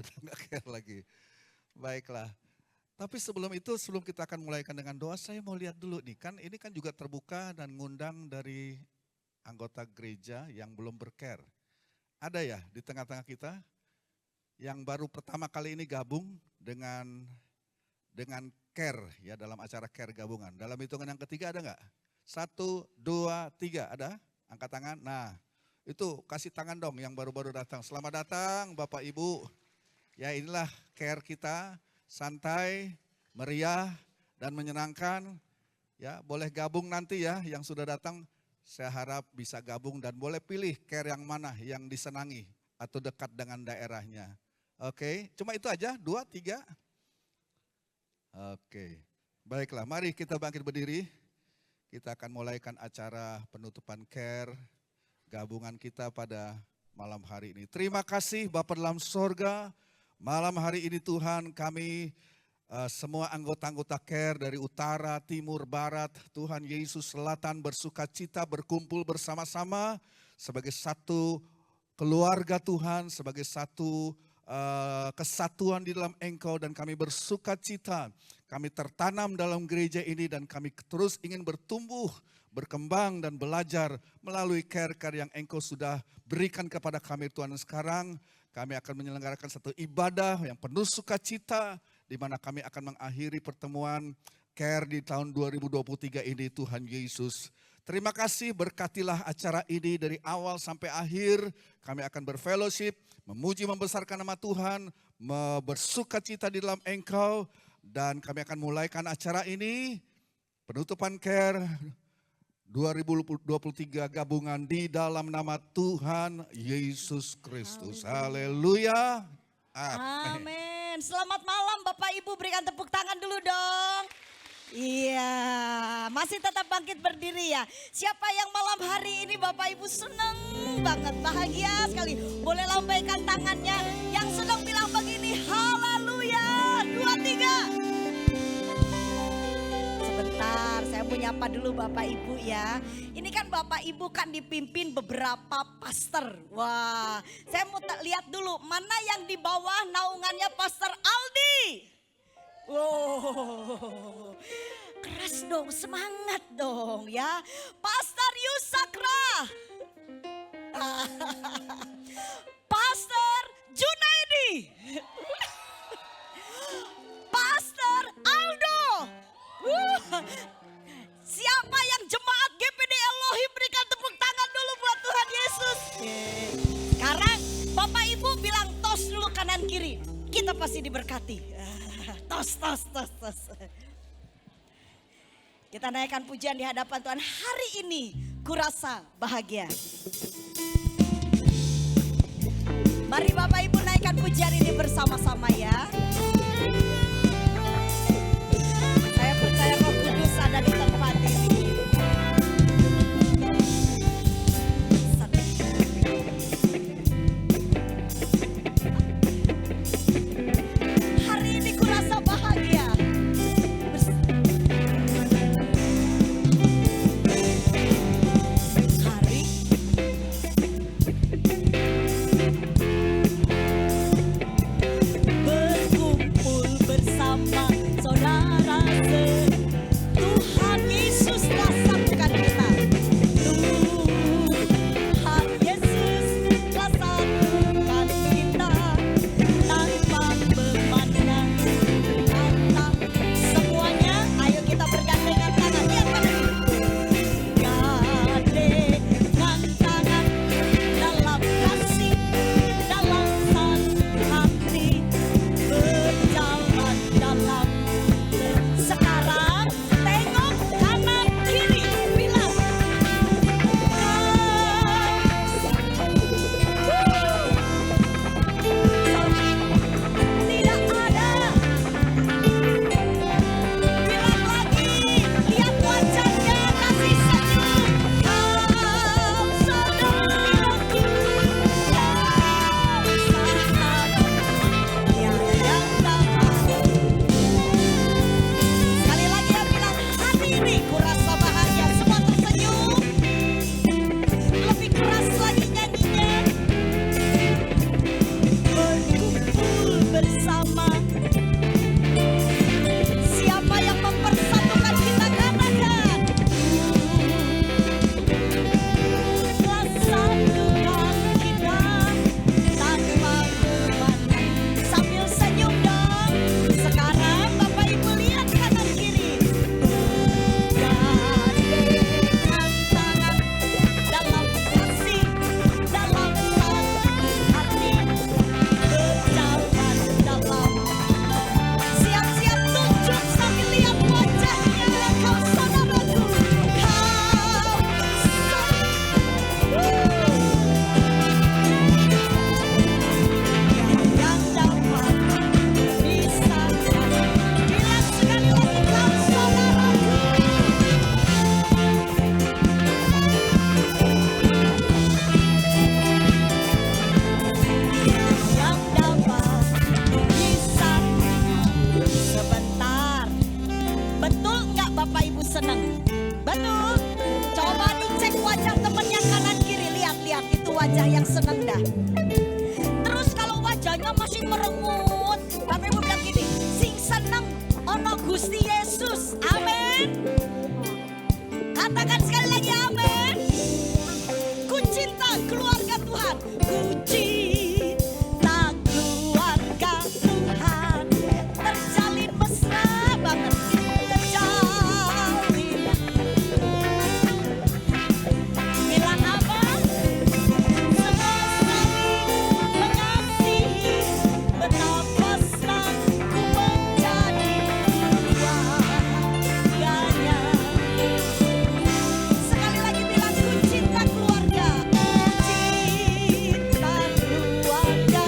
kita nggak care lagi. Baiklah. Tapi sebelum itu, sebelum kita akan mulaikan dengan doa, saya mau lihat dulu nih. Kan ini kan juga terbuka dan ngundang dari anggota gereja yang belum bercare. Ada ya di tengah-tengah kita yang baru pertama kali ini gabung dengan care ya dalam acara care gabungan. Dalam hitungan yang ketiga ada nggak? 1, 2, 3 ada? Angkat tangan. Nah itu kasih tangan dong yang baru-baru datang. Selamat datang Bapak Ibu. Ya inilah care kita, santai, meriah dan menyenangkan. Ya boleh gabung nanti ya yang sudah datang. Saya harap bisa gabung dan boleh pilih care yang mana yang disenangi atau dekat dengan daerahnya. Oke, cuma itu aja, 2, 3. Oke, baiklah mari kita bangkit berdiri. Kita akan mulaikan acara penutupan care gabungan kita pada malam hari ini. Terima kasih Bapa dalam sorga, malam hari ini Tuhan kami semua anggota-anggota care dari utara, timur, barat, Tuhan Yesus selatan bersuka cita berkumpul bersama-sama sebagai satu keluarga Tuhan, sebagai satu kesatuan di dalam Engkau dan kami bersuka cita. Kami tertanam dalam gereja ini dan kami terus ingin bertumbuh, berkembang dan belajar melalui care-care yang Engkau sudah berikan kepada kami Tuhan. Sekarang kami akan menyelenggarakan satu ibadah yang penuh sukacita di mana kami akan mengakhiri pertemuan care di tahun 2023 ini Tuhan Yesus. Terima kasih, berkatilah acara ini dari awal sampai akhir. Kami akan berfellowship, memuji membesarkan nama Tuhan, bersuka cita di dalam Engkau. Dan kami akan mulaikan acara ini, penutupan care 2023 gabungan di dalam nama Tuhan Yesus Kristus. Haleluya. Amin. Selamat malam Bapak Ibu, berikan tepuk tangan dulu dong. Iya, masih tetap bangkit berdiri ya. Siapa yang malam hari ini Bapak Ibu senang banget, bahagia sekali. Boleh lambaikan tangannya. Yang senang bilang begini, haleluya. 2, 3. Sebentar, saya mau nyapa dulu Bapak Ibu ya. Ini kan Bapak Ibu kan dipimpin beberapa pastor. Wah, saya mau lihat dulu mana yang di bawah naungannya Pastor Aldi. Wow, keras dong, semangat dong ya. Pastor Yusakra, Pastor Junaidi, Pastor Aldo. Siapa yang jemaat GPD Elohim, berikan tepuk tangan dulu buat Tuhan Yesus. Sekarang Bapak Ibu bilang tos dulu kanan kiri. Kita pasti diberkati. Tos. Kita naikkan pujian di hadapan Tuhan. Hari ini kurasa bahagia. Mari Bapak Ibu naikkan pujian ini bersama-sama ya. Saya percaya Roh Kudus ada di tempat ini. Berkumpul wajah yang senang dah. Terus kalau wajahnya masih merengut, Bapak Ibu bilang gini, sing seneng ono Gusti Yesus. Amin. Katakan sekali lagi amin. Ku cinta keluarga Tuhan. Ku cinta keluarga Tuhan. Terjalin mesra banget. Terjalin. Bilang apa? Semua saling mengasihi. Betapa senang ku menjadi keluarganya. Sekali lagi bilang ku cinta keluarga. Cinta keluarga.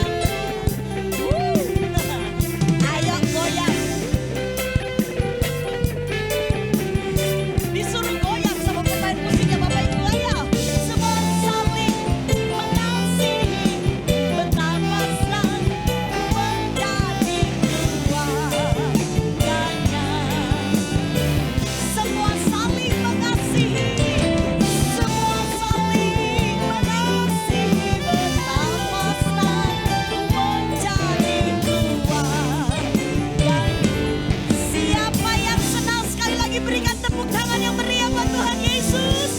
Ayo goyang. Disuruh goyang sama pemain musiknya Bapak Ibu. Ayo. Semua saling mengasihi. Betapa senang ku menjadi keluarganya. Semua saling mengasihi. Semua saling mengasihi. Betapa senang ku menjadi keluarganya. Siapa yang senang sekali lagi berikan tepuk tangan yang meriah buat Tuhan Yesus.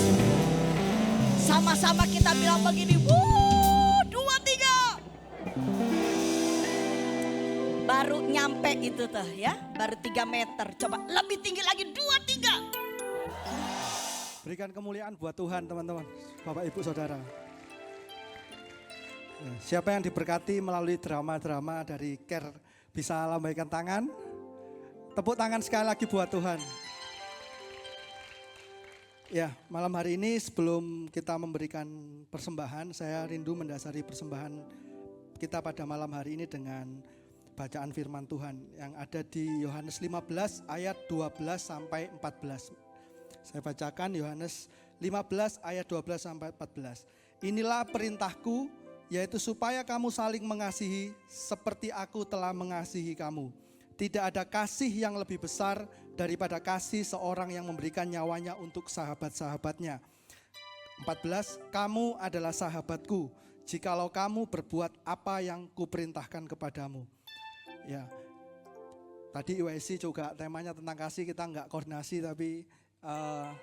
Sama-sama kita bilang begini. 2, 3. Baru nyampe itu tuh ya. Baru 3 meter. Coba lebih tinggi lagi. 2, 3. Berikan kemuliaan buat Tuhan teman-teman, Bapak Ibu Saudara. Ya, siapa yang diberkati melalui drama-drama dari Care bisa lambaikan tangan. Tepuk tangan sekali lagi buat Tuhan. Ya, malam hari ini sebelum kita memberikan persembahan, saya rindu mendasari persembahan kita pada malam hari ini dengan bacaan firman Tuhan yang ada di Yohanes 15 ayat 12 sampai 14. Saya bacakan Yohanes 15 ayat 12 sampai 14. Inilah perintahku, yaitu supaya kamu saling mengasihi seperti aku telah mengasihi kamu. Tidak ada kasih yang lebih besar daripada kasih seorang yang memberikan nyawanya untuk sahabat-sahabatnya. 14, kamu adalah sahabatku jikalau kamu berbuat apa yang kuperintahkan kepadamu. Ya, tadi UIC juga temanya tentang kasih, kita enggak koordinasi tapi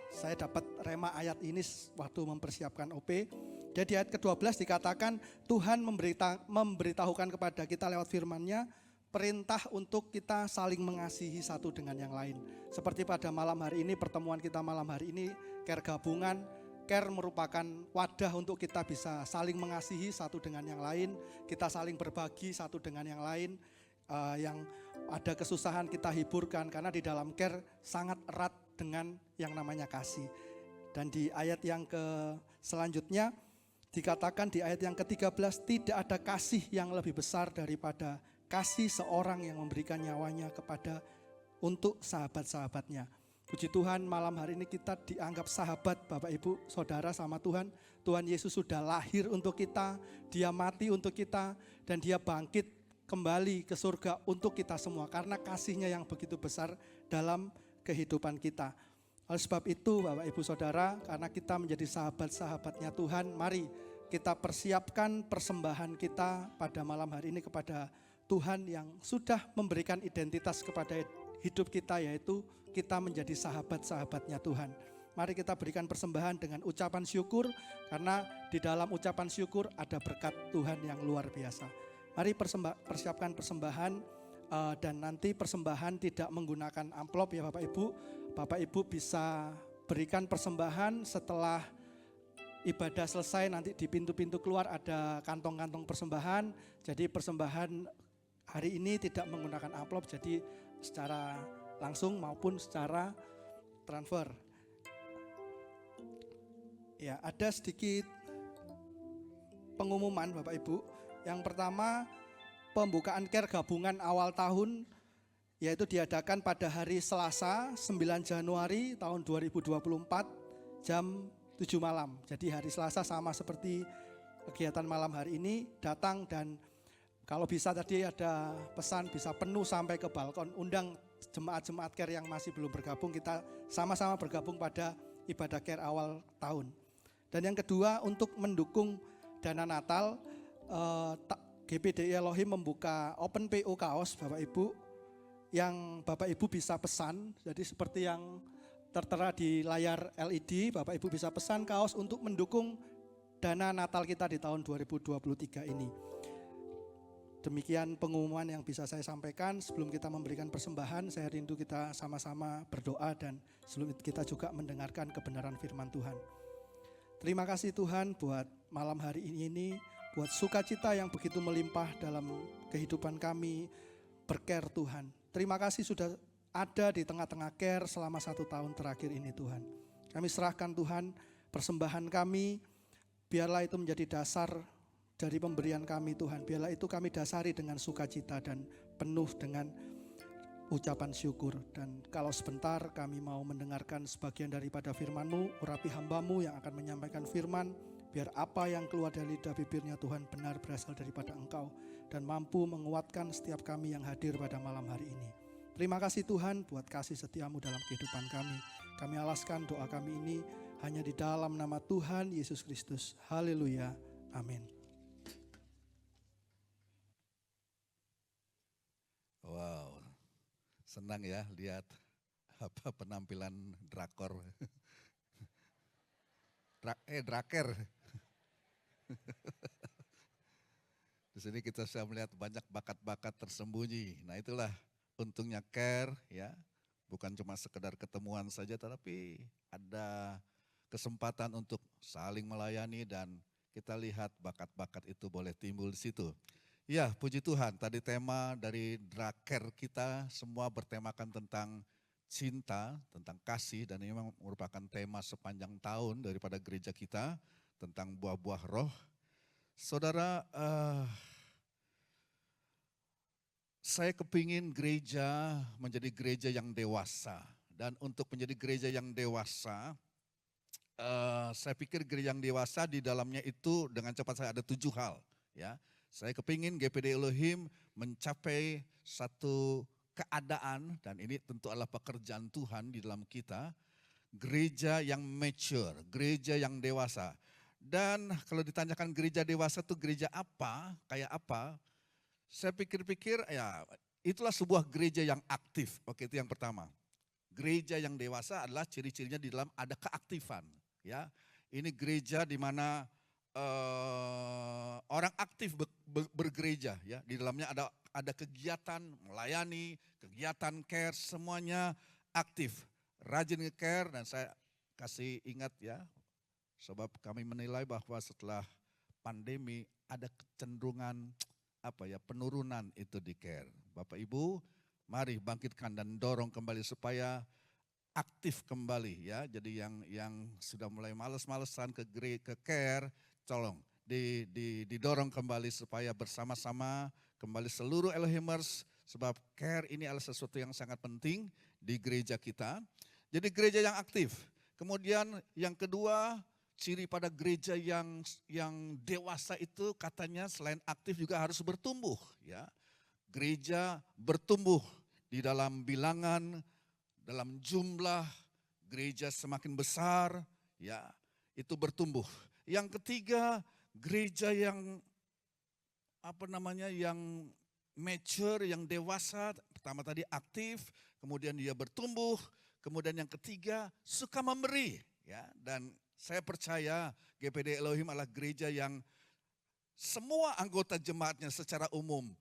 saya dapat rema ayat ini waktu mempersiapkan OP. Jadi ayat ke-12 dikatakan Tuhan memberitahukan kepada kita lewat firman-Nya perintah untuk kita saling mengasihi satu dengan yang lain. Seperti pada malam hari ini, pertemuan kita malam hari ini, Care Gabungan, Care merupakan wadah untuk kita bisa saling mengasihi satu dengan yang lain, kita saling berbagi satu dengan yang lain, yang ada kesusahan kita hiburkan, karena di dalam Care sangat erat dengan yang namanya kasih. Dan di ayat yang selanjutnya dikatakan di ayat yang ke-13, tidak ada kasih yang lebih besar daripada kasih seorang yang memberikan nyawanya kepada untuk sahabat-sahabatnya. Puji Tuhan, malam hari ini kita dianggap sahabat Bapak Ibu Saudara sama Tuhan. Tuhan Yesus sudah lahir untuk kita, Dia mati untuk kita, dan Dia bangkit kembali ke surga untuk kita semua. Karena kasih-Nya yang begitu besar dalam kehidupan kita. Oleh sebab itu Bapak Ibu Saudara, karena kita menjadi sahabat-sahabatnya Tuhan, mari kita persiapkan persembahan kita pada malam hari ini kepada Tuhan yang sudah memberikan identitas kepada hidup kita, yaitu kita menjadi sahabat-sahabatnya Tuhan. Mari kita berikan persembahan dengan ucapan syukur, karena di dalam ucapan syukur ada berkat Tuhan yang luar biasa. Mari persiapkan persembahan, dan nanti persembahan tidak menggunakan amplop ya Bapak Ibu. Bapak Ibu bisa berikan persembahan setelah ibadah selesai, nanti di pintu-pintu keluar ada kantong-kantong persembahan. Jadi persembahan hari ini tidak menggunakan amplop, jadi secara langsung maupun secara transfer. Ya, ada sedikit pengumuman Bapak Ibu. Yang pertama, pembukaan Care Gabungan awal tahun, yaitu diadakan pada hari Selasa 9 Januari tahun 2024 jam 7 malam. Jadi hari Selasa sama seperti kegiatan malam hari ini, datang dan kalau bisa tadi ada pesan bisa penuh sampai ke balkon, undang jemaat-jemaat Care yang masih belum bergabung, kita sama-sama bergabung pada ibadah Care awal tahun. Dan yang kedua, untuk mendukung dana Natal, GPDI Elohim membuka open PO kaos Bapak Ibu yang Bapak Ibu bisa pesan. Jadi seperti yang tertera di layar LED, Bapak Ibu bisa pesan kaos untuk mendukung dana Natal kita di tahun 2023 ini. Demikian pengumuman yang bisa saya sampaikan. Sebelum kita memberikan persembahan, saya rindu kita sama-sama berdoa dan sebelum kita juga mendengarkan kebenaran firman Tuhan. Terima kasih Tuhan buat malam hari ini, buat sukacita yang begitu melimpah dalam kehidupan kami, berker Tuhan. Terima kasih sudah ada di tengah-tengah care selama 1 tahun terakhir ini Tuhan. Kami serahkan Tuhan persembahan kami, biarlah itu menjadi dasar dari pemberian kami Tuhan. Biarlah itu kami dasari dengan sukacita dan penuh dengan ucapan syukur. Dan kalau sebentar kami mau mendengarkan sebagian daripada firman-Mu, urapi hamba-Mu yang akan menyampaikan firman, biar apa yang keluar dari lidah bibirnya Tuhan benar berasal daripada Engkau dan mampu menguatkan setiap kami yang hadir pada malam hari ini. Terima kasih Tuhan buat kasih setia-Mu dalam kehidupan kami. Kami alaskan doa kami ini hanya di dalam nama Tuhan Yesus Kristus. Haleluya. Amin. Wow, senang ya lihat penampilan drakor. Draker. Di sini kita bisa melihat banyak bakat-bakat tersembunyi. Nah itulah untungnya care ya. Bukan cuma sekedar ketemuan saja, tetapi ada kesempatan untuk saling melayani dan kita lihat bakat-bakat itu boleh timbul di situ. Ya, puji Tuhan, tadi tema dari Draker kita semua bertemakan tentang cinta, tentang kasih, dan ini memang merupakan tema sepanjang tahun daripada gereja kita, tentang buah-buah roh. Saudara, saya kepingin gereja menjadi gereja yang dewasa. Dan untuk menjadi gereja yang dewasa, saya pikir gereja yang dewasa di dalamnya itu dengan cepat saya ada 7 hal. Ya. Saya kepingin GPD Elohim mencapai satu keadaan, dan ini tentu adalah pekerjaan Tuhan di dalam kita, gereja yang mature, gereja yang dewasa. Dan kalau ditanyakan gereja dewasa itu gereja apa, kayak apa, saya pikir-pikir ya itulah sebuah gereja yang aktif. Oke, itu yang pertama. Gereja yang dewasa adalah ciri-cirinya di dalam ada keaktifan. Ya, ini gereja di mana orang aktif bergereja, ya. Di dalamnya ada kegiatan melayani, kegiatan care, semuanya aktif, rajin nge-care. Dan saya kasih ingat ya, sebab kami menilai bahwa setelah pandemi ada kecenderungan penurunan itu di care. Bapak Ibu, mari bangkitkan dan dorong kembali supaya aktif kembali ya. Jadi yang sudah mulai males-malesan ke care, tolong didorong kembali supaya bersama-sama kembali seluruh Elohimers, sebab care ini adalah sesuatu yang sangat penting di gereja kita. Jadi gereja yang aktif. Kemudian yang kedua, ciri pada gereja yang dewasa itu katanya selain aktif juga harus bertumbuh ya. Gereja bertumbuh di dalam bilangan, dalam jumlah, gereja semakin besar ya, itu bertumbuh. Yang ketiga, gereja yang yang mature, yang dewasa. Pertama tadi aktif, kemudian dia bertumbuh, kemudian yang ketiga suka memberi ya. Dan saya percaya GPD Elohim adalah gereja yang semua anggota jemaatnya secara umum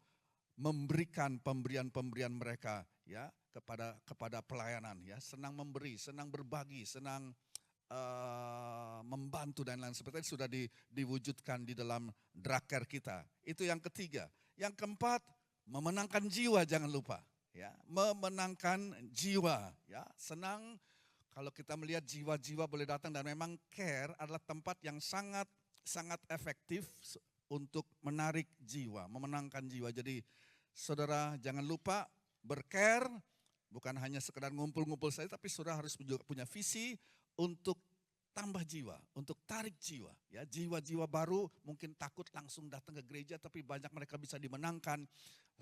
memberikan pemberian-pemberian mereka ya kepada pelayanan ya, senang memberi, senang berbagi, senang membantu dan lain seperti itu sudah diwujudkan di dalam Draker kita. Itu yang ketiga. Yang keempat, memenangkan jiwa, jangan lupa ya, memenangkan jiwa ya. Senang kalau kita melihat jiwa-jiwa boleh datang, dan memang care adalah tempat yang sangat sangat efektif untuk menarik jiwa, memenangkan jiwa. Jadi saudara jangan lupa bercare, bukan hanya sekedar ngumpul-ngumpul saja, tapi saudara harus juga punya visi untuk tambah jiwa, untuk tarik jiwa. Ya, jiwa-jiwa baru mungkin takut langsung datang ke gereja, tapi banyak mereka bisa dimenangkan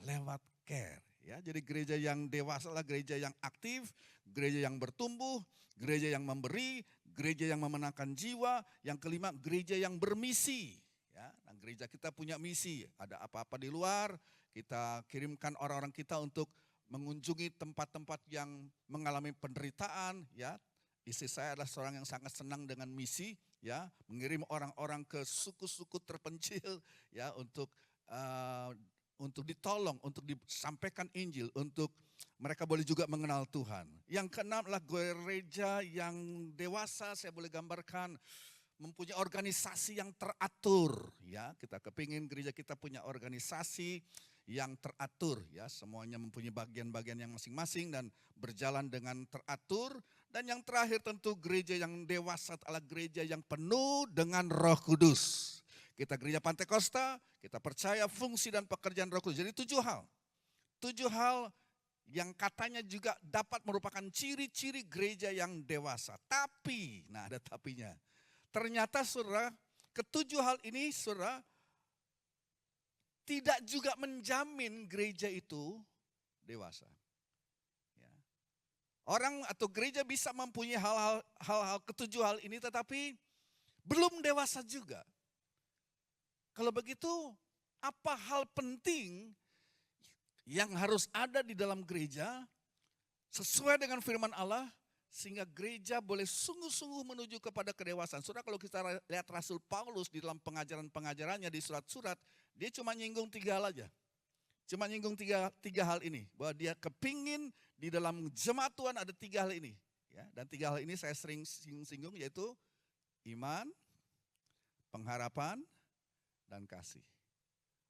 lewat care. Ya, jadi gereja yang dewasa adalah gereja yang aktif, gereja yang bertumbuh, gereja yang memberi, gereja yang memenangkan jiwa. Yang kelima, gereja yang bermisi. Ya, nah, gereja kita punya misi, ada apa-apa di luar, kita kirimkan orang-orang kita untuk mengunjungi tempat-tempat yang mengalami penderitaan. Ya, istri saya adalah seorang yang sangat senang dengan misi, ya, mengirim orang-orang ke suku-suku terpencil, ya, untuk ditolong, untuk disampaikan Injil, untuk mereka boleh juga mengenal Tuhan. Yang keenam adalah gereja yang dewasa, saya boleh gambarkan mempunyai organisasi yang teratur, ya. Kita kepingin gereja kita punya organisasi yang teratur, ya. Semuanya mempunyai bagian-bagian yang masing-masing dan berjalan dengan teratur. Dan yang terakhir tentu gereja yang dewasa adalah gereja yang penuh dengan Roh Kudus. Kita gereja Pantekosta, kita percaya fungsi dan pekerjaan Roh Kudus. Jadi 7 hal. 7 hal yang katanya juga dapat merupakan ciri-ciri gereja yang dewasa. Tapi, nah ada tapinya. Ternyata saudara, ketujuh hal ini saudara tidak juga menjamin gereja itu dewasa. Ya. Orang atau gereja bisa mempunyai hal-hal ketujuh hal ini tetapi belum dewasa juga. Kalau begitu, apa hal penting yang harus ada di dalam gereja sesuai dengan firman Allah sehingga gereja boleh sungguh-sungguh menuju kepada kedewasaan. Saudara, kalau kita lihat Rasul Paulus di dalam pengajaran-pengajarannya di surat-surat, dia cuma nyinggung 3 hal aja. Cuma nyinggung tiga hal ini, bahwa dia kepingin di dalam jemaat Tuhan ada 3 hal ini. Ya, dan 3 hal ini saya sering singgung, yaitu iman, pengharapan, dan kasih.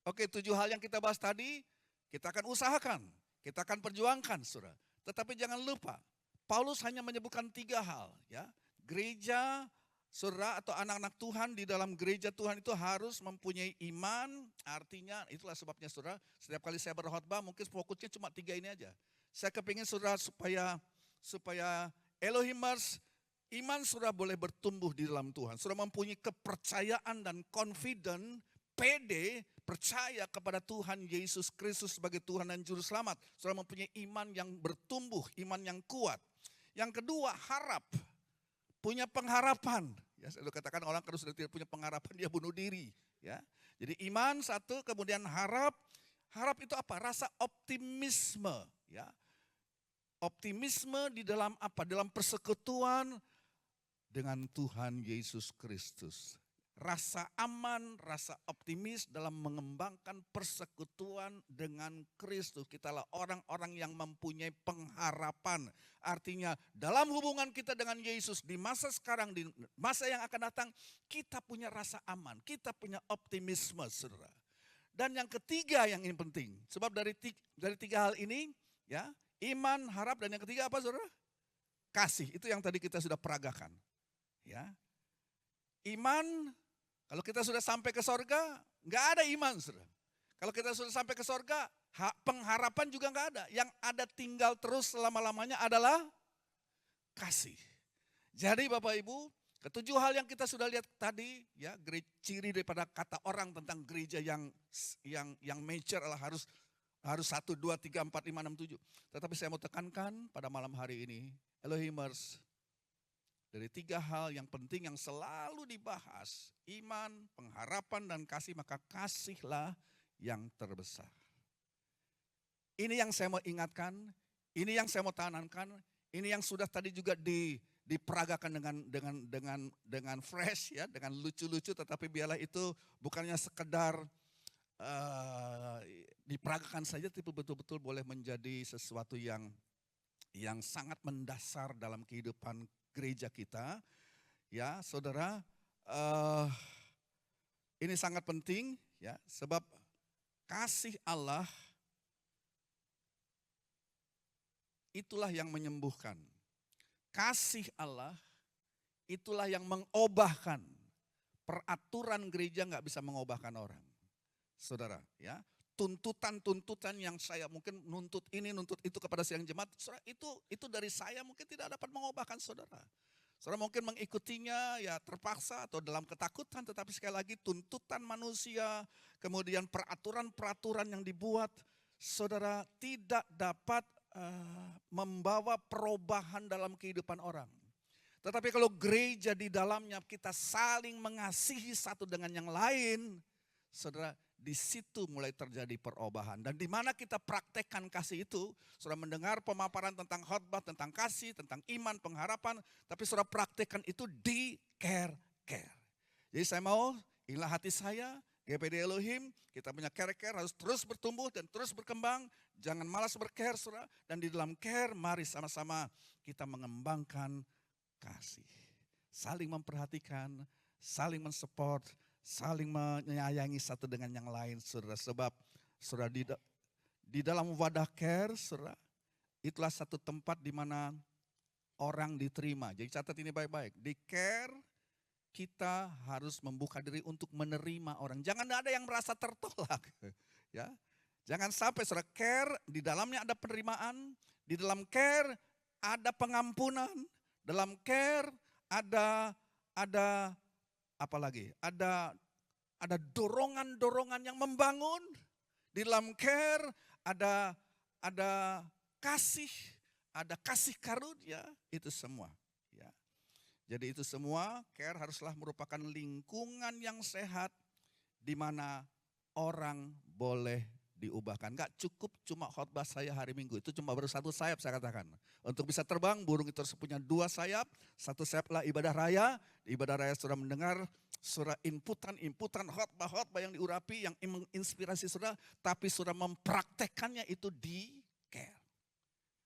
Oke, 7 hal yang kita bahas tadi, kita akan usahakan, kita akan perjuangkan, saudara. Tetapi jangan lupa, Paulus hanya menyebutkan 3 hal. Ya. Gereja, saudara atau anak-anak Tuhan di dalam gereja Tuhan itu harus mempunyai iman. Artinya itulah sebabnya saudara, setiap kali saya berkhotbah mungkin fokusnya cuma 3 ini aja. Saya kepingin saudara supaya Elohimers, iman saudara boleh bertumbuh di dalam Tuhan. Saudara mempunyai kepercayaan dan confident, pede, percaya kepada Tuhan Yesus Kristus sebagai Tuhan dan Juru Selamat. Saudara mempunyai iman yang bertumbuh, iman yang kuat. Yang kedua, harap. Punya pengharapan. Ya, saya katakan orang kalau sudah tidak punya pengharapan dia bunuh diri. Ya. Jadi iman satu, kemudian harap. Harap itu apa? Rasa optimisme. Ya. Optimisme di dalam apa? Dalam persekutuan dengan Tuhan Yesus Kristus. Rasa aman, rasa optimis dalam mengembangkan persekutuan dengan Kristus. Kitalah orang-orang yang mempunyai pengharapan. Artinya dalam hubungan kita dengan Yesus di masa sekarang, di masa yang akan datang, kita punya rasa aman, kita punya optimisme, saudara. Dan yang ketiga yang ini penting, sebab dari 3 hal ini, ya, iman, harap, dan yang ketiga apa, saudara? Kasih. Itu yang tadi kita sudah peragakan. Ya. Iman, kalau kita sudah sampai ke sorga, nggak ada iman, saudara. Kalau kita sudah sampai ke sorga, pengharapan juga nggak ada. Yang ada tinggal terus selama-lamanya adalah kasih. Jadi Bapak Ibu, ketujuh hal yang kita sudah lihat tadi, ya, ciri daripada kata orang tentang gereja yang mature adalah harus 1, 2, 3, 4, 5, 6, 7. Tetapi saya mau tekankan pada malam hari ini, Elohimers, dari 3 hal yang penting yang selalu dibahas, iman, pengharapan, dan kasih, maka kasihlah yang terbesar. Ini yang saya mau ingatkan, ini yang saya mau tanamkan, ini yang sudah tadi juga diperagakan dengan fresh, ya, dengan lucu-lucu, tetapi biarlah itu bukannya sekedar diperagakan saja, tapi betul-betul boleh menjadi sesuatu yang sangat mendasar dalam kehidupan gereja kita, ya, saudara. Ini sangat penting, ya, sebab kasih Allah itulah yang menyembuhkan. Kasih Allah itulah yang mengubahkan. Peraturan gereja nggak bisa mengubahkan orang, saudara. Ya, tuntutan-tuntutan yang saya mungkin nuntut ini, nuntut itu kepada siang jemaat, saudara, itu dari saya mungkin tidak dapat mengubahkan saudara. Saudara mungkin mengikutinya ya terpaksa atau dalam ketakutan, tetapi sekali lagi tuntutan manusia, kemudian peraturan-peraturan yang dibuat, saudara tidak dapat membawa perubahan dalam kehidupan orang. Tetapi kalau gereja di dalamnya kita saling mengasihi satu dengan yang lain, saudara, di situ mulai terjadi perubahan. Dan di mana kita praktekkan kasih itu, saudara mendengar pemaparan tentang khotbah, tentang kasih, tentang iman, pengharapan, tapi saudara praktekkan itu di care. Jadi saya mau, inilah hati saya, GPD Elohim, kita punya care harus terus bertumbuh dan terus berkembang. Jangan malas bercare, saudara. Dan di dalam care, mari sama-sama kita mengembangkan kasih. Saling memperhatikan, saling mensupport, saling menyayangi satu dengan yang lain, saudara. Sebab, saudara, di dalam wadah care, saudara, itulah satu tempat di mana orang diterima. Jadi catat ini baik-baik. Di care, kita harus membuka diri untuk menerima orang. Jangan ada yang merasa tertolak. Ya, jangan sampai saudara care, di dalamnya ada penerimaan, di dalam care ada pengampunan, dalam care ada apa lagi? Ada dorongan-dorongan yang membangun. Di dalam care ada kasih, ada kasih karunia, itu semua. Ya. Jadi itu semua care haruslah merupakan lingkungan yang sehat di mana orang boleh diubahkan. Enggak cukup cuma khotbah saya hari Minggu, itu cuma baru satu sayap saya katakan. Untuk bisa terbang, burung itu harus punya dua sayap. Satu sayaplah ibadah raya. Di ibadah raya saudara mendengar saudara inputan khotbah yang diurapi, yang menginspirasi saudara. Tapi saudara mempraktekannya itu di care.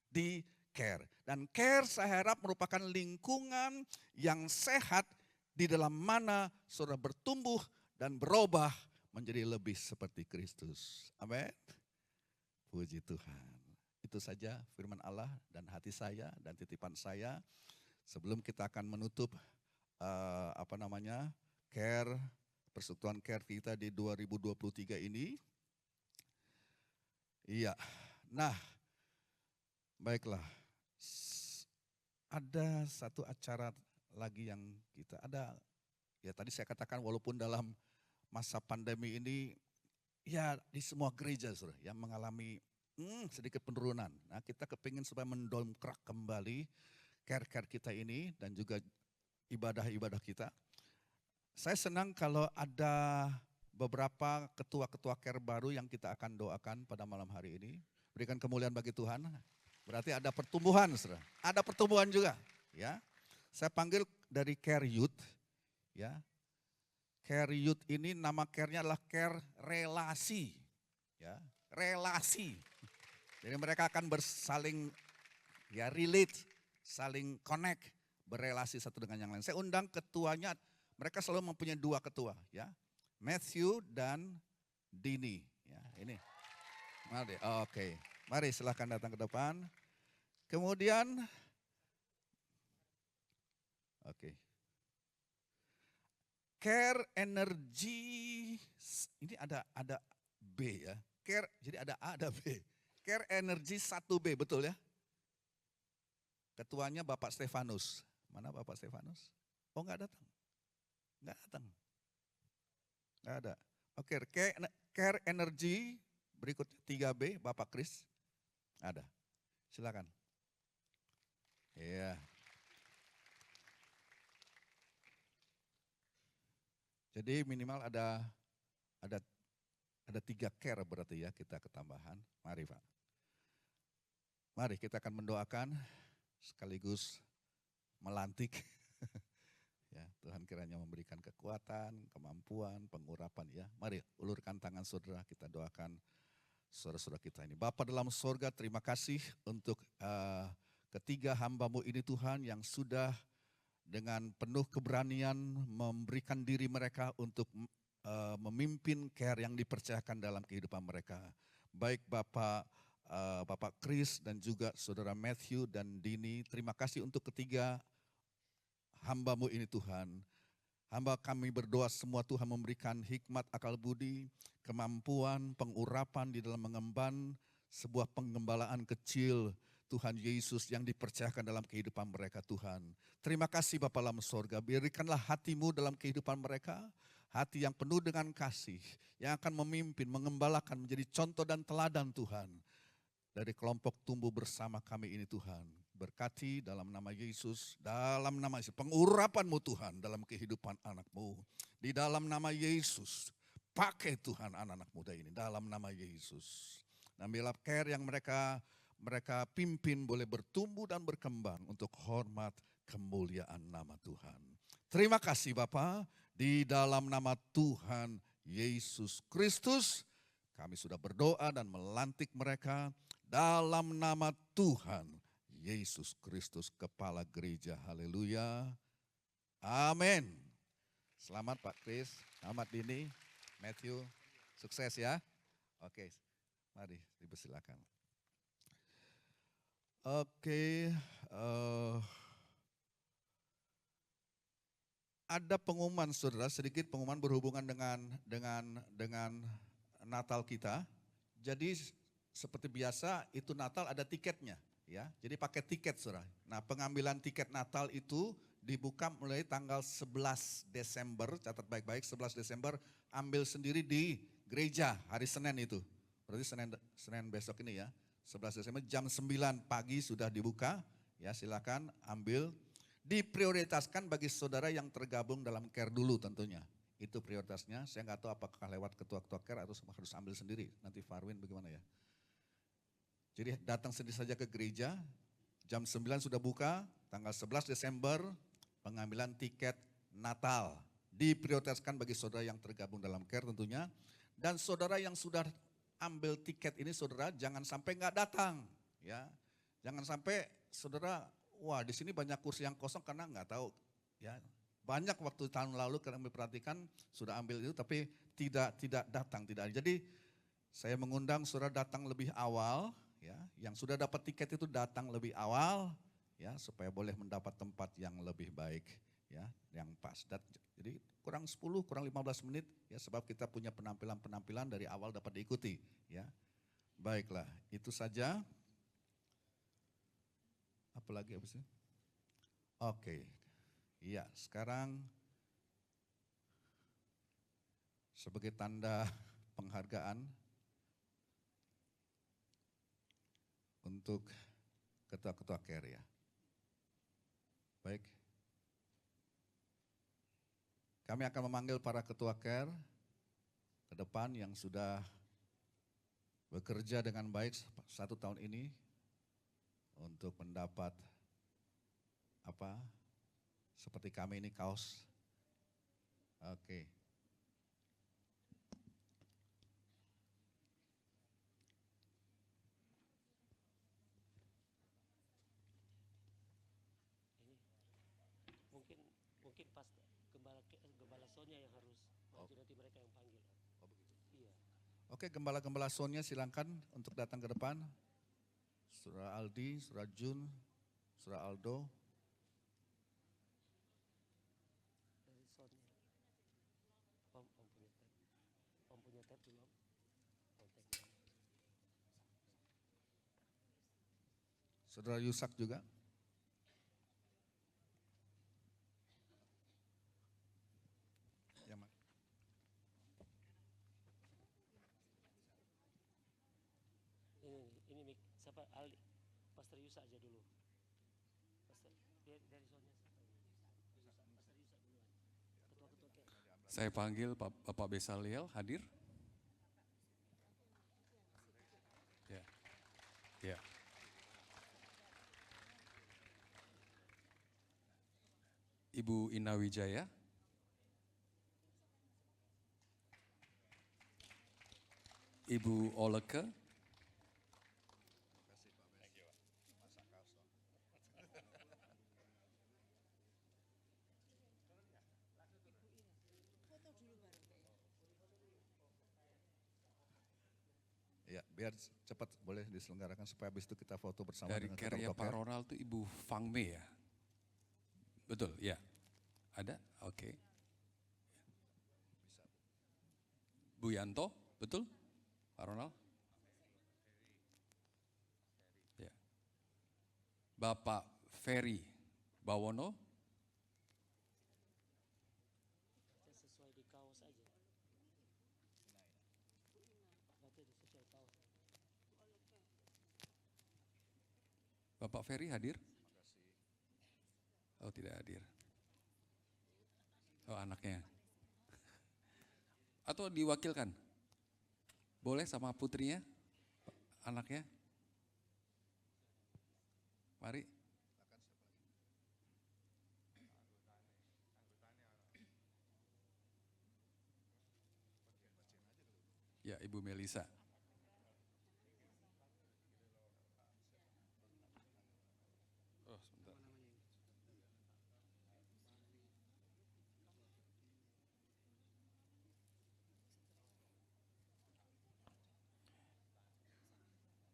Di care. Dan care saya harap merupakan lingkungan yang sehat di dalam mana saudara bertumbuh dan berubah menjadi lebih seperti Kristus. Amin. Puji Tuhan. Itu saja firman Allah dan hati saya dan titipan saya. Sebelum kita akan menutup care, persekutuan care kita di 2023 ini. Iya, nah baiklah. Ada satu acara lagi yang kita ada, ya tadi saya katakan walaupun dalam masa pandemi ini, ya di semua gereja saudara, yang mengalami sedikit penurunan. Nah kita kepingin supaya mendongkrak kembali care-care kita ini dan juga ibadah-ibadah kita. Saya senang kalau ada beberapa ketua-ketua care baru yang kita akan doakan pada malam hari ini. Berikan kemuliaan bagi Tuhan. Berarti ada pertumbuhan, saudara. Ada pertumbuhan juga, ya. Saya panggil dari Care Youth, ya. Care Youth ini nama care-nya adalah care relasi, ya. Relasi. Jadi mereka akan bersaling, ya relate, saling connect, berelasi satu dengan yang lain. Saya undang ketuanya, mereka selalu mempunyai dua ketua, ya. Matthew dan Dini, ya. Ini. Mari, oke. Mari silahkan datang ke depan. Kemudian, oke. Care Energy, ini ada B ya. Care, jadi ada A, ada B. Care Energy 1B, betul ya? Ketuanya Bapak Stefanus. Mana Bapak Stefanus? Oh enggak datang. Enggak datang. Enggak ada. Oke, Care Energy berikutnya 3B, Bapak Kris. Ada. Silakan. Iya. Jadi minimal ada 3 care berarti ya kita ketambahan. Mari Pak. Mari kita akan mendoakan sekaligus melantik. Ya, Tuhan kiranya memberikan kekuatan, kemampuan, pengurapan ya. Mari ulurkan tangan saudara, kita doakan saudara-saudara kita ini. Bapa dalam sorga, terima kasih untuk ketiga hamba-Mu ini Tuhan yang sudah dengan penuh keberanian memberikan diri mereka untuk memimpin care yang dipercayakan dalam kehidupan mereka. Baik Bapak Kris dan juga Saudara Matthew dan Dini, terima kasih untuk ketiga hamba-Mu ini Tuhan. Hamba kami berdoa semua Tuhan memberikan hikmat, akal budi, kemampuan, pengurapan di dalam mengemban sebuah penggembalaan kecil Tuhan Yesus yang dipercayakan dalam kehidupan mereka Tuhan. Terima kasih Bapa dalam sorga, berikanlah hati-Mu dalam kehidupan mereka, hati yang penuh dengan kasih, yang akan memimpin, mengembalakan, menjadi contoh dan teladan Tuhan. Dari kelompok tumbuh bersama kami ini Tuhan. berkati dalam nama Yesus, dalam nama Yesus, pengurapan-Mu Tuhan dalam kehidupan anak-Mu. Di dalam nama Yesus, pakai Tuhan anak-anak muda ini dalam nama Yesus. Nah, biarlah care yang mereka pimpin boleh bertumbuh dan berkembang untuk hormat kemuliaan nama Tuhan. Terima kasih Bapa, di dalam nama Tuhan Yesus Kristus, kami sudah berdoa dan melantik mereka dalam nama Tuhan Yesus Kristus, Kepala Gereja. Haleluya. Amin. Selamat Pak Kris, selamat Dini, Matthew, sukses ya. Oke, mari dipersilakan. Oke, ada pengumuman saudara, sedikit pengumuman berhubungan dengan Natal kita. Jadi seperti biasa itu Natal ada tiketnya ya. Jadi pakai tiket saudara. Nah, pengambilan tiket Natal itu dibuka mulai tanggal 11 Desember, catat baik-baik 11 Desember, ambil sendiri di gereja hari Senin itu. Berarti Senin besok ini ya. 11 Desember jam 9 pagi sudah dibuka, ya silakan ambil. Diprioritaskan bagi saudara yang tergabung dalam care dulu tentunya. Itu prioritasnya, saya nggak tahu apakah lewat ketua-ketua care atau harus ambil sendiri. Nanti Farwin bagaimana ya. Jadi datang sendiri saja ke gereja, jam 9 sudah buka, tanggal 11 Desember pengambilan tiket Natal. Diprioritaskan bagi saudara yang tergabung dalam care tentunya. Dan saudara yang sudah ambil tiket ini saudara jangan sampai nggak datang, ya. Jangan sampai saudara, wah di sini banyak kursi yang kosong karena nggak tahu, ya. Banyak waktu tahun lalu kami perhatikan sudah ambil itu tapi tidak datang, tidak. Jadi saya mengundang saudara datang lebih awal, ya. Yang sudah dapat tiket itu datang lebih awal, ya, supaya boleh mendapat tempat yang lebih baik, ya, yang pas. Jadi kurang 10, kurang 15 menit ya sebab kita punya penampilan-penampilan dari awal dapat diikuti ya. Baiklah, itu saja. Apalagi apa sih? Oke. Iya, sekarang sebagai tanda penghargaan untuk ketua-ketua care ya. Baik. Kami akan memanggil para ketua care ke depan yang sudah bekerja dengan baik 1 tahun ini untuk mendapat seperti kami ini kaos. Oke. Mungkin pas gembala Sonya yang harus maju, nanti mereka yang panggil. Iya. Oke, gembala-gembala Sonya silakan untuk datang ke depan. Saudara Aldi, Saudara Jun, Saudara Aldo. Dari Sonya. Om punya tab. Om punya tab belum? Kontaknya. Saudara Yusak juga. Ini Mik, siapa? Ali, Pastor Yusa aja dulu. Pastor, dari Sonya. Pastor Yusa duluan. Ketua-ketua care. Saya panggil Bapak Besaliel hadir. Ya. Ya. Ibu Ina Wijaya. Ibu Oleke. Ya, biar cepat boleh diselenggarakan supaya habis itu kita foto bersama Dari dengan care-nya ketua-ketua Pak care. Ronald itu Ibu Fang Mei ya? Betul, ya. Ada? Oke. Bu Yanto, betul? Pak Ronald? Ya. Bapak Ferry Bawono, Sesuai di kaos aja. Berarti sesuai kaos. Bapak Ferry hadir? Oh tidak hadir. Oh anaknya. Atau diwakilkan? Boleh sama putrinya? Anaknya? Mari. Ya, Ibu Melisa. Oh, sebentar.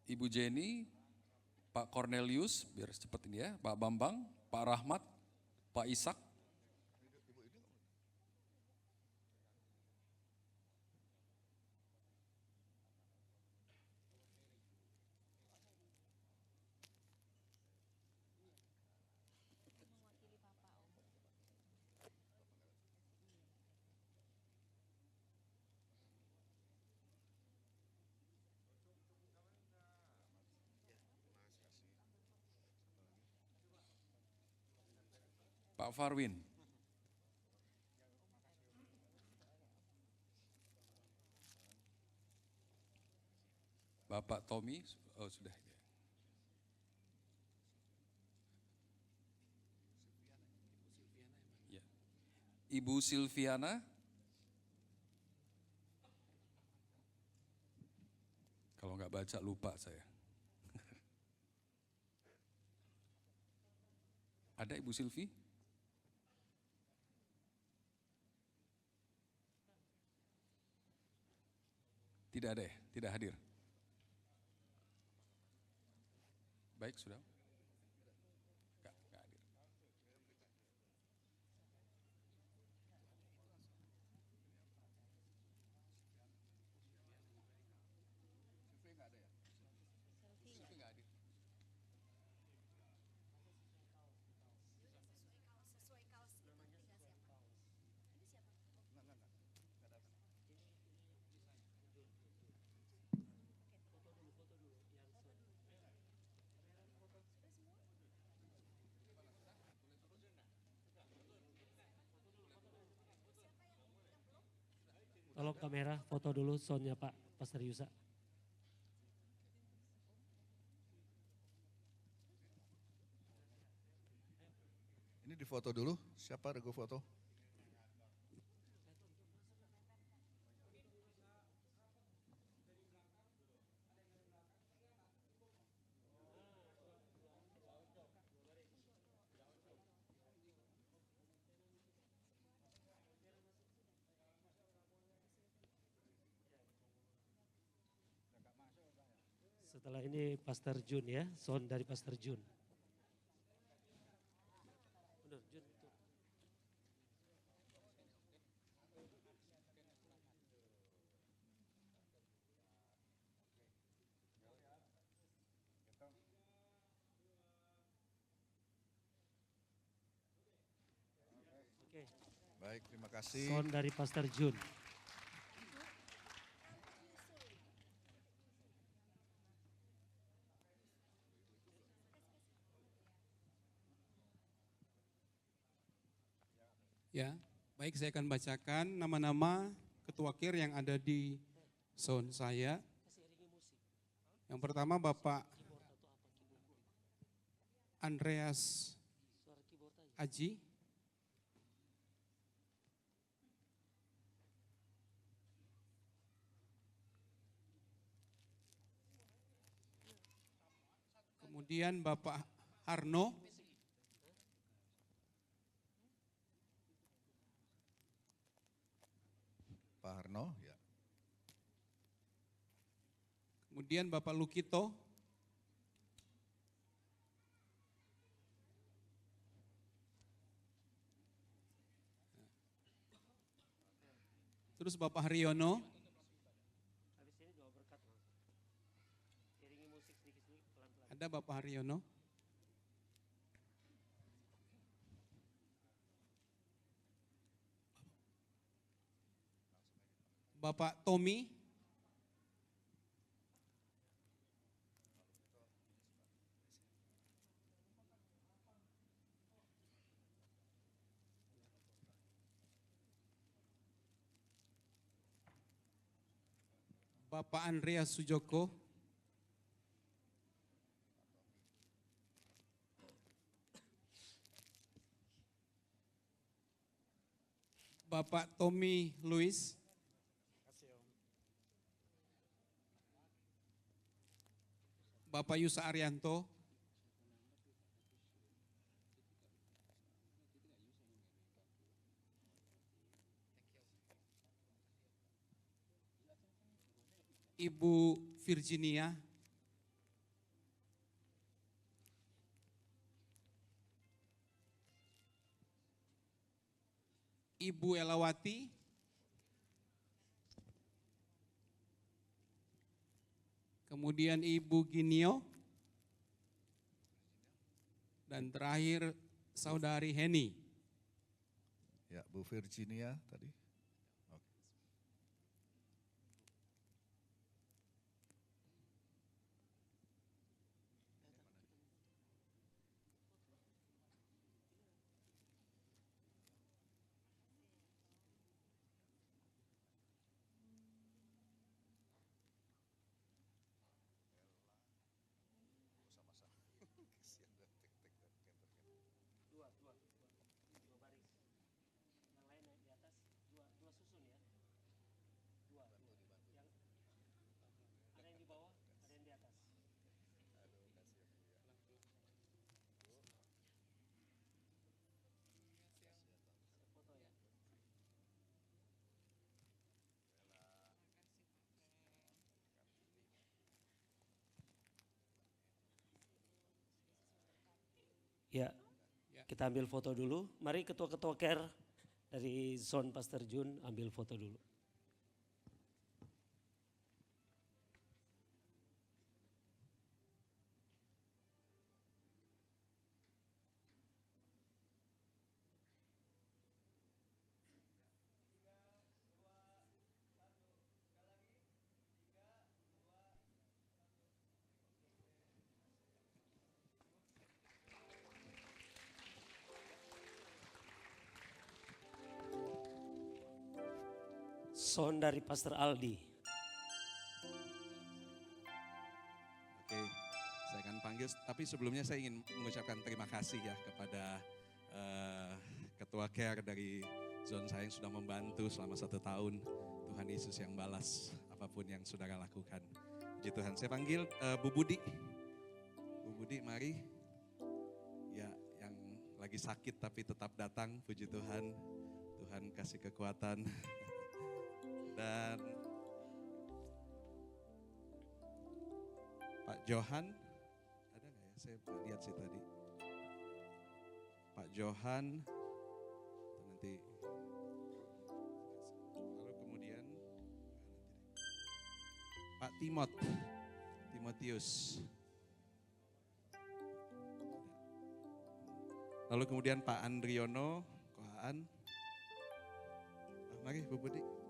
Ibu Jenny, Pak Cornelius, biar cepat ini ya, Pak Bambang, Pak Rahmat, Pak Ishak. Pak Farwin. Bapak Tommy, oh sudah. Ya. Ibu Silviana. Kalau nggak baca lupa saya. Ada Ibu Silvi? Tidak ada ya? Tidak hadir? Baik, sudah. Nggak hadir. Silvi nggak hadir. Tolong kamera, foto dulu soundnya Pak Pastor Yusa. Ini difoto dulu, siapa regu foto? Setelah ini Pastor Jun ya, sound dari Pastor Jun. Benar, Jun. Tuh. Oke, Baik, terima kasih. sound dari Pastor Jun. Ya, baik saya akan bacakan nama-nama ketua KIR yang ada di zone saya. Yang pertama Bapak Andreas Aji. Kemudian Bapak Harno. Pak Harno, ya. Kemudian Bapak Lukito. Terus Bapak Haryono. Habis ini doa berkat langsung. Iringi musik sedikit-sedikit pelan-pelan. Ada Bapak Haryono. Bapak Tommy. Bapak Andreas Sujoko, Bapak Tommy Luis, Bapak Yusa Arianto, Ibu Virginia, Ibu Elawati, kemudian Ibu Ginio, dan terakhir Saudari Heni. Ya, Bu Virginia tadi. Oke. Dua baris. Yang lain di atas, dua susun ya. Dua. Yang ada yang di bawah, ada yang di atas. Foto ya. Ya, kita ambil foto dulu. Mari ketua-ketua care dari Zone Pastor Jun ambil foto dulu. Son dari Pastor Aldi. Oke, saya akan panggil, tapi sebelumnya saya ingin mengucapkan terima kasih ya kepada Ketua Care dari Zone saya yang sudah membantu selama 1 tahun. Tuhan Yesus yang balas apapun yang saudara lakukan. Puji Tuhan, saya panggil Bu Budi. Bu Budi mari. Ya, yang lagi sakit tapi tetap datang, puji Tuhan. Tuhan kasih kekuatan. Dan Pak Johan, ada nggak ya? Saya lihat sih tadi. Pak Johan, nanti. Lalu kemudian Pak Timotius. Lalu kemudian Pak Andriono, Kohaan. Mari Bu Budi.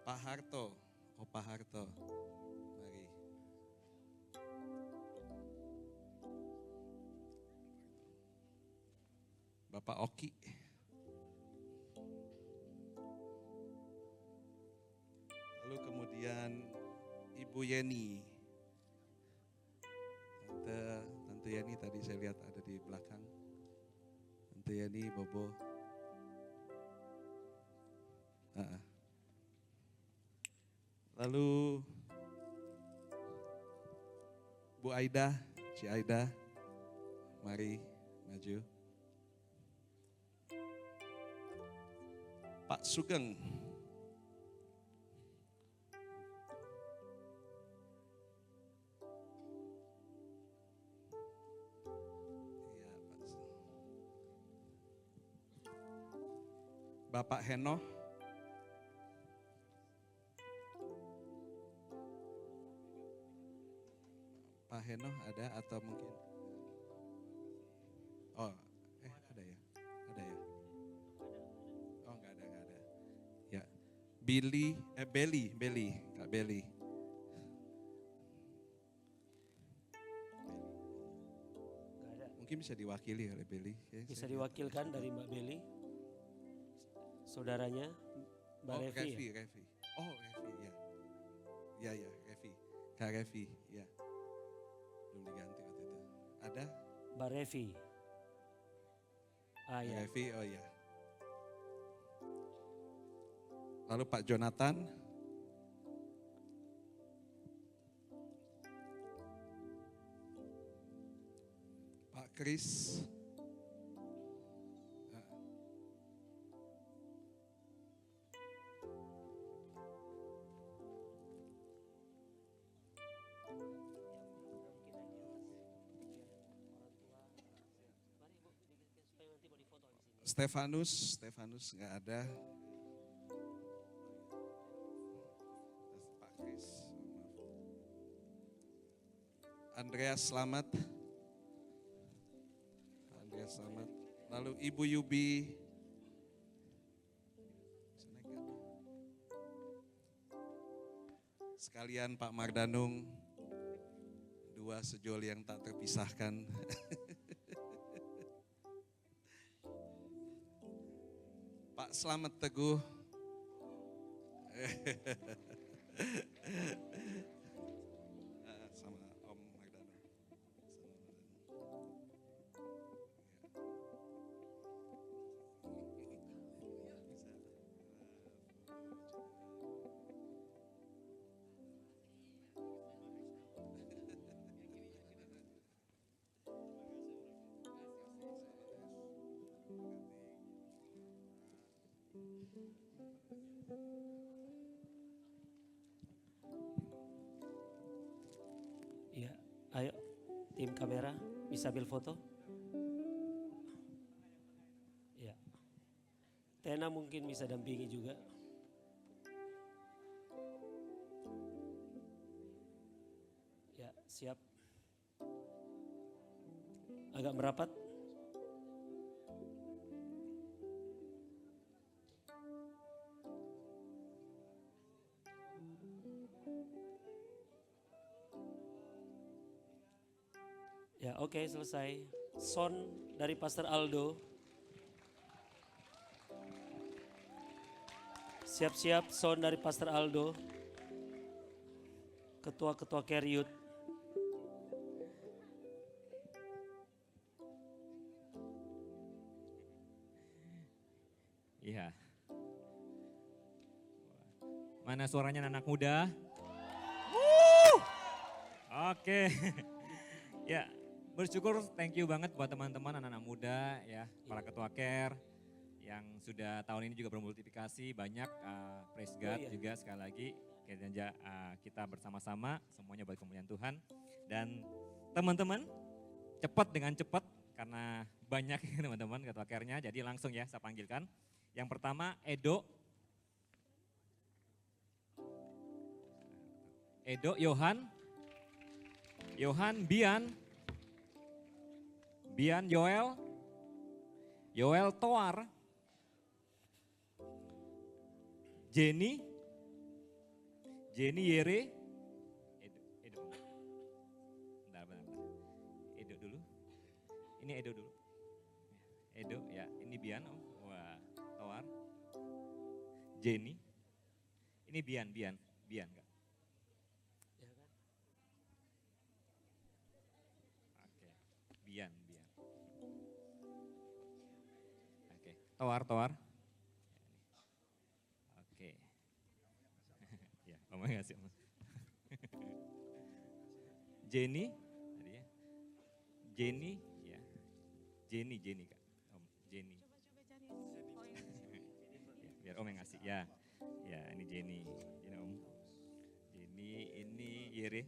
Pak Harto, Pak Harto, mari. Bapak Oki. Lalu kemudian Ibu Yeni. Tante Yeni tadi saya lihat ada di belakang. Tante Yeni, Bobo. Lalu Bu Aida, Ci Aida, mari maju. Pak Sugeng. Iya, Bapak Heno. Pak Heno ada atau mungkin? Oh, ada ya? Ada ya? Oh, enggak ada. Ya. Beli, Kak Beli. Mungkin bisa diwakili oleh Beli. Ya, Bisa saya lihat. diwakilkan dari Mbak Beli. Saudaranya Mbak Oh, Revi ya? Revi. Oh, Revi, ya. Ya, ya, Revi. Kak Revi, ya. Belum diganti waktu itu. Ada? Mbak Revi. Ah ya. Revi, oh ya. Lalu Pak Jonathan. Pak Kris. Stefanus nggak ada. Pak Kris, maaf. Andreas selamat. Andreas selamat. Lalu Ibu Yubi. Bisa naik nggak? Sekalian Pak Mardanung. Dua sejoli yang tak terpisahkan. Pak Slamet Teguh. Sama Om Mardano. Iya, ayo tim kamera bisa ambil foto. Ya, Tena mungkin bisa dampingi juga. Ya, siap. Agak merapat. Ya, oke, selesai. Son dari Pastor Aldo. Siap-siap son dari Pastor Aldo. Ketua-ketua Keriut. Iya. Mana suaranya anak muda? Oke. Ya, bersyukur, thank you banget buat teman-teman anak-anak muda ya, para ketua care yang sudah tahun ini juga bermultiplikasi banyak, praise God iya. juga sekali lagi. Kita bersama-sama semuanya bagi kemuliaan Tuhan. Dan teman-teman cepat dengan cepat karena banyak teman-teman ketua care-nya, jadi langsung ya saya panggilkan. Yang pertama Edo Yohan Bian Yoel Toar, Jenny Yere, Edo. Bentar. Edo dulu. Ini Edo dulu. Edo ya, ini Bian, wah, Toar. Jenny. Ini Bian Kak. Oke, Bian. Oke, Toar. Oke. Ya, Om ngasih Om. Jenny, tadi ya. Jenny ya. Jenny Kak. Om, Jenny. Ya, biar Om yang ngasih ya. Ya, ini Jenny Om. Jenny, ini Yere.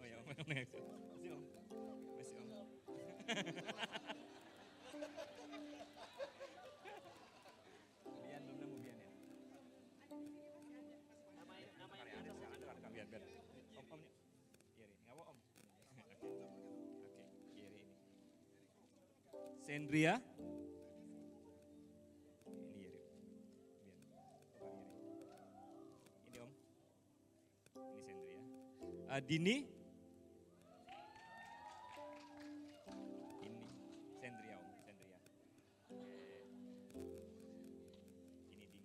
Oh ya, Om. Masih Om. Bian belum nemu Bian ya? Biar. Om nih. Yeri, nggak mau Om. Oke, Yeri ini. Sandria. Ini ya, ini Om. Ini Sandria. Dini. Ini Sandria Om, Sandria. Ini Dini.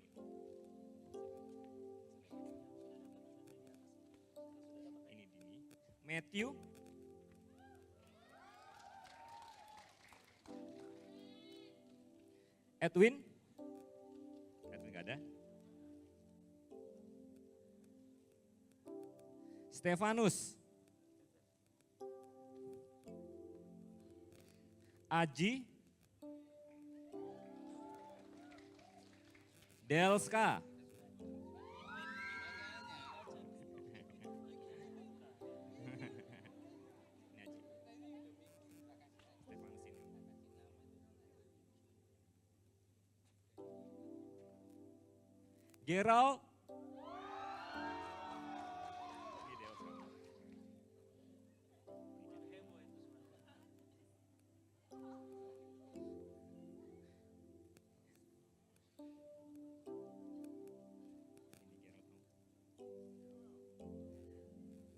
Ini Dini. Matthew. Edwin. Edwin gak ada. Stefanus. Aji. Delska. Ini Aji. Stefanus ini. Gerald. Ini Delska.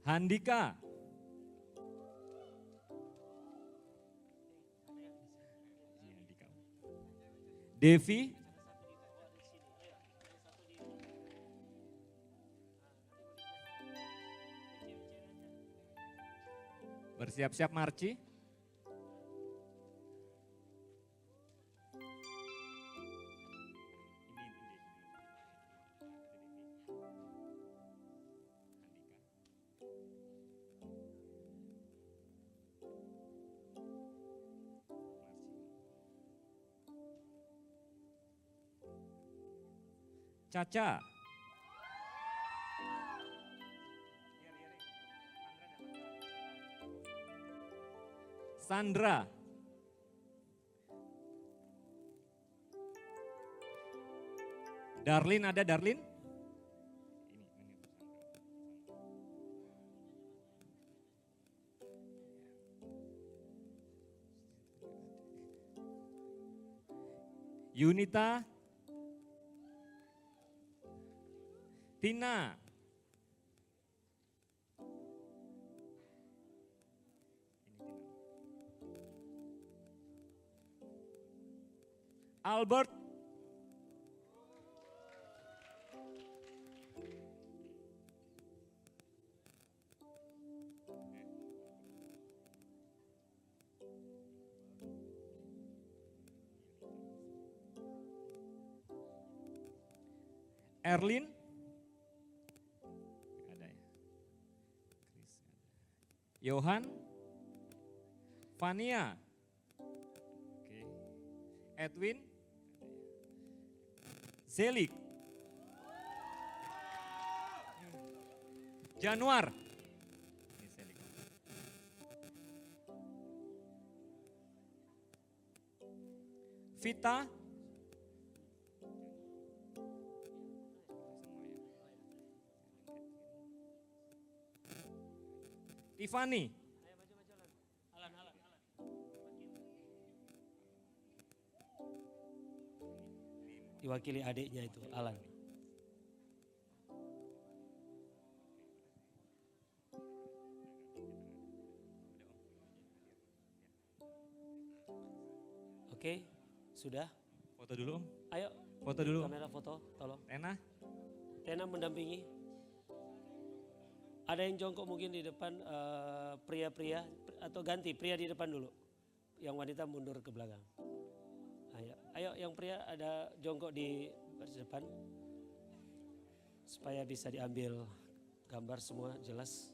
Handika. Ini Handika. Devi. Bersiap-siap Marci. Caca. Sandra. Darlin ada Darlin? Yunita. Tina. Albert. Erlin. Ada ya. Chris ada. Johan. Fania. Oke. Edwin. Zelik. Januar. Ini Zelik. Vita. Tiffany. Diwakili adiknya itu, Alan. Oke, sudah. Foto dulu Om. Ayo, Foto dulu. kamera foto, tolong. Rena. Tena mendampingi. Ada yang jongkok mungkin di depan pria-pria atau ganti pria di depan dulu. Yang wanita mundur ke belakang. Ayo yang pria ada jongkok di depan. Supaya bisa diambil gambar semua jelas.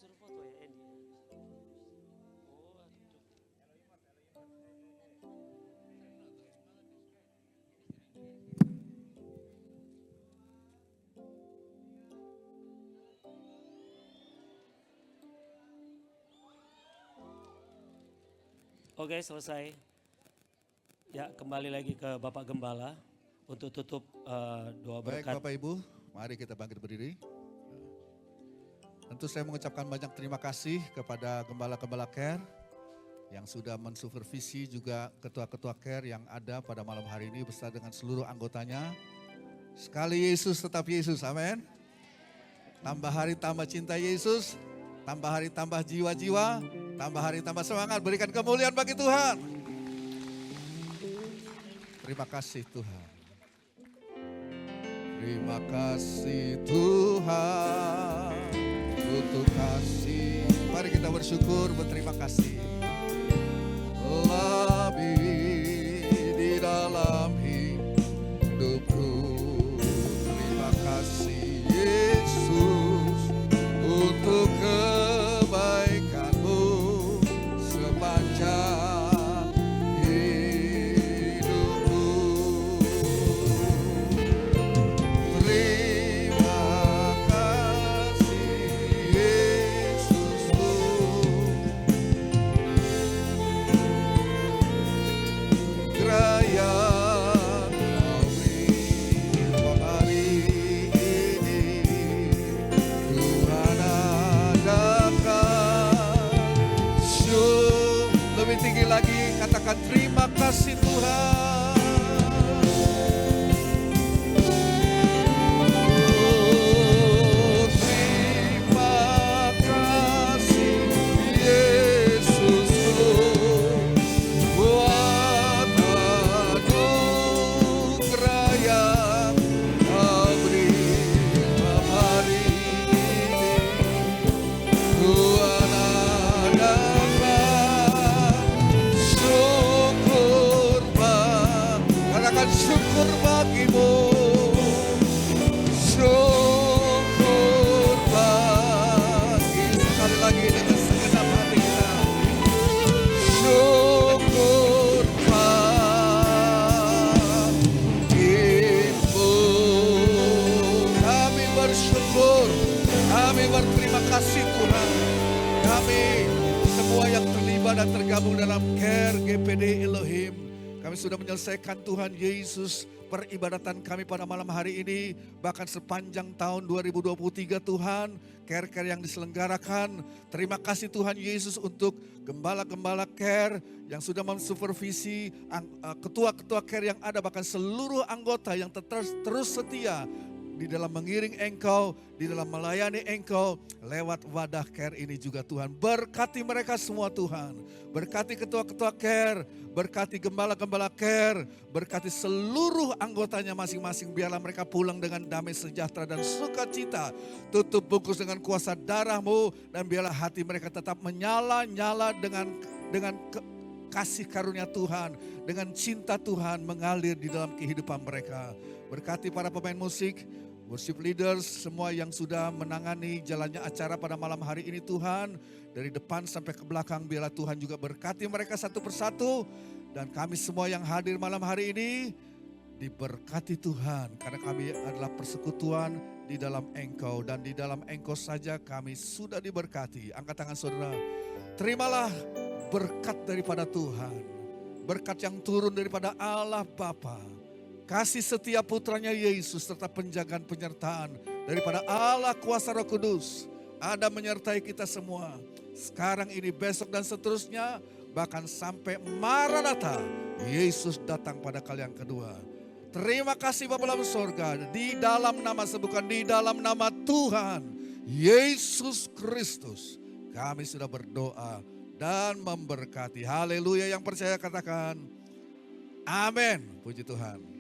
Disuruh foto ya Andy. Oke, selesai. Ya, kembali lagi ke Bapak Gembala untuk tutup doa Baik berkat. Bapak Ibu, mari kita bangkit berdiri. Tentu saya mengucapkan banyak terima kasih kepada Gembala-Gembala Care yang sudah mensupervisi, juga ketua-ketua Care yang ada pada malam hari ini beserta dengan seluruh anggotanya. Sekali Yesus tetap Yesus, amin. Tambah hari tambah cinta Yesus, tambah hari tambah jiwa-jiwa, tambah hari tambah semangat, berikan kemuliaan bagi Tuhan. Terima kasih Tuhan. Terima kasih Tuhan untuk kasih. Mari kita bersyukur, berterima kasih. Lebih di dalam hidupku. Terima kasih Yesus untuk kebaikan-Mu sepanjang hidupku. Terima kasih Yesusku. Kerajaan kami hari ini Tuhan adakan. Lebih tinggi lagi katakan terima kasih Tuhan. Terima kasih Yesusku buat anugerah yang Kau beri hari ini. Tuhan adakan syukur katakan syukur bagi-Mu. Syukur bagi, sekali lagi dengan segenap hati kita. Syukur bagi-Mu. Kami bersyukur, kami berterima kasih Tuhan. Kami semua yang terlibat dan tergabung dalam Care GPD Elohim, kami sudah menyelesaikan Tuhan Yesus peribadatan kami pada malam hari ini. Bahkan sepanjang tahun 2023 Tuhan, Care-Care yang diselenggarakan. Terima kasih Tuhan Yesus untuk gembala-gembala Care yang sudah mensupervisi, ketua-ketua Care yang ada, bahkan seluruh anggota yang terus setia di dalam mengiring Engkau, di dalam melayani Engkau lewat wadah Care ini juga Tuhan. Berkati mereka semua Tuhan. Berkati ketua-ketua Care, berkati gembala-gembala Care, berkati seluruh anggotanya masing-masing. Biarlah mereka pulang dengan damai sejahtera dan sukacita. Tutup bungkus dengan kuasa darah-Mu dan biarlah hati mereka tetap menyala-nyala dengan kasih karunia Tuhan, dengan cinta Tuhan mengalir di dalam kehidupan mereka. Berkati para pemain musik, worship leaders, semua yang sudah menangani jalannya acara pada malam hari ini Tuhan. Dari depan sampai ke belakang, biarlah Tuhan juga berkati mereka satu persatu. Dan kami semua yang hadir malam hari ini diberkati Tuhan. Karena kami adalah persekutuan di dalam Engkau. Dan di dalam Engkau saja kami sudah diberkati. Angkat tangan saudara. Terimalah berkat daripada Tuhan. Berkat yang turun daripada Allah Bapa. Kasih setia putranya Yesus serta penjagaan penyertaan daripada Allah kuasa Roh Kudus ada menyertai kita semua. Sekarang ini, besok dan seterusnya, bahkan sampai Maranatha, Yesus datang pada kali yang kedua. Terima kasih Bapa dalam sorga, di dalam nama, sebutkan di dalam nama Tuhan Yesus Kristus, kami sudah berdoa dan memberkati. Haleluya, yang percaya katakan amin. Puji Tuhan.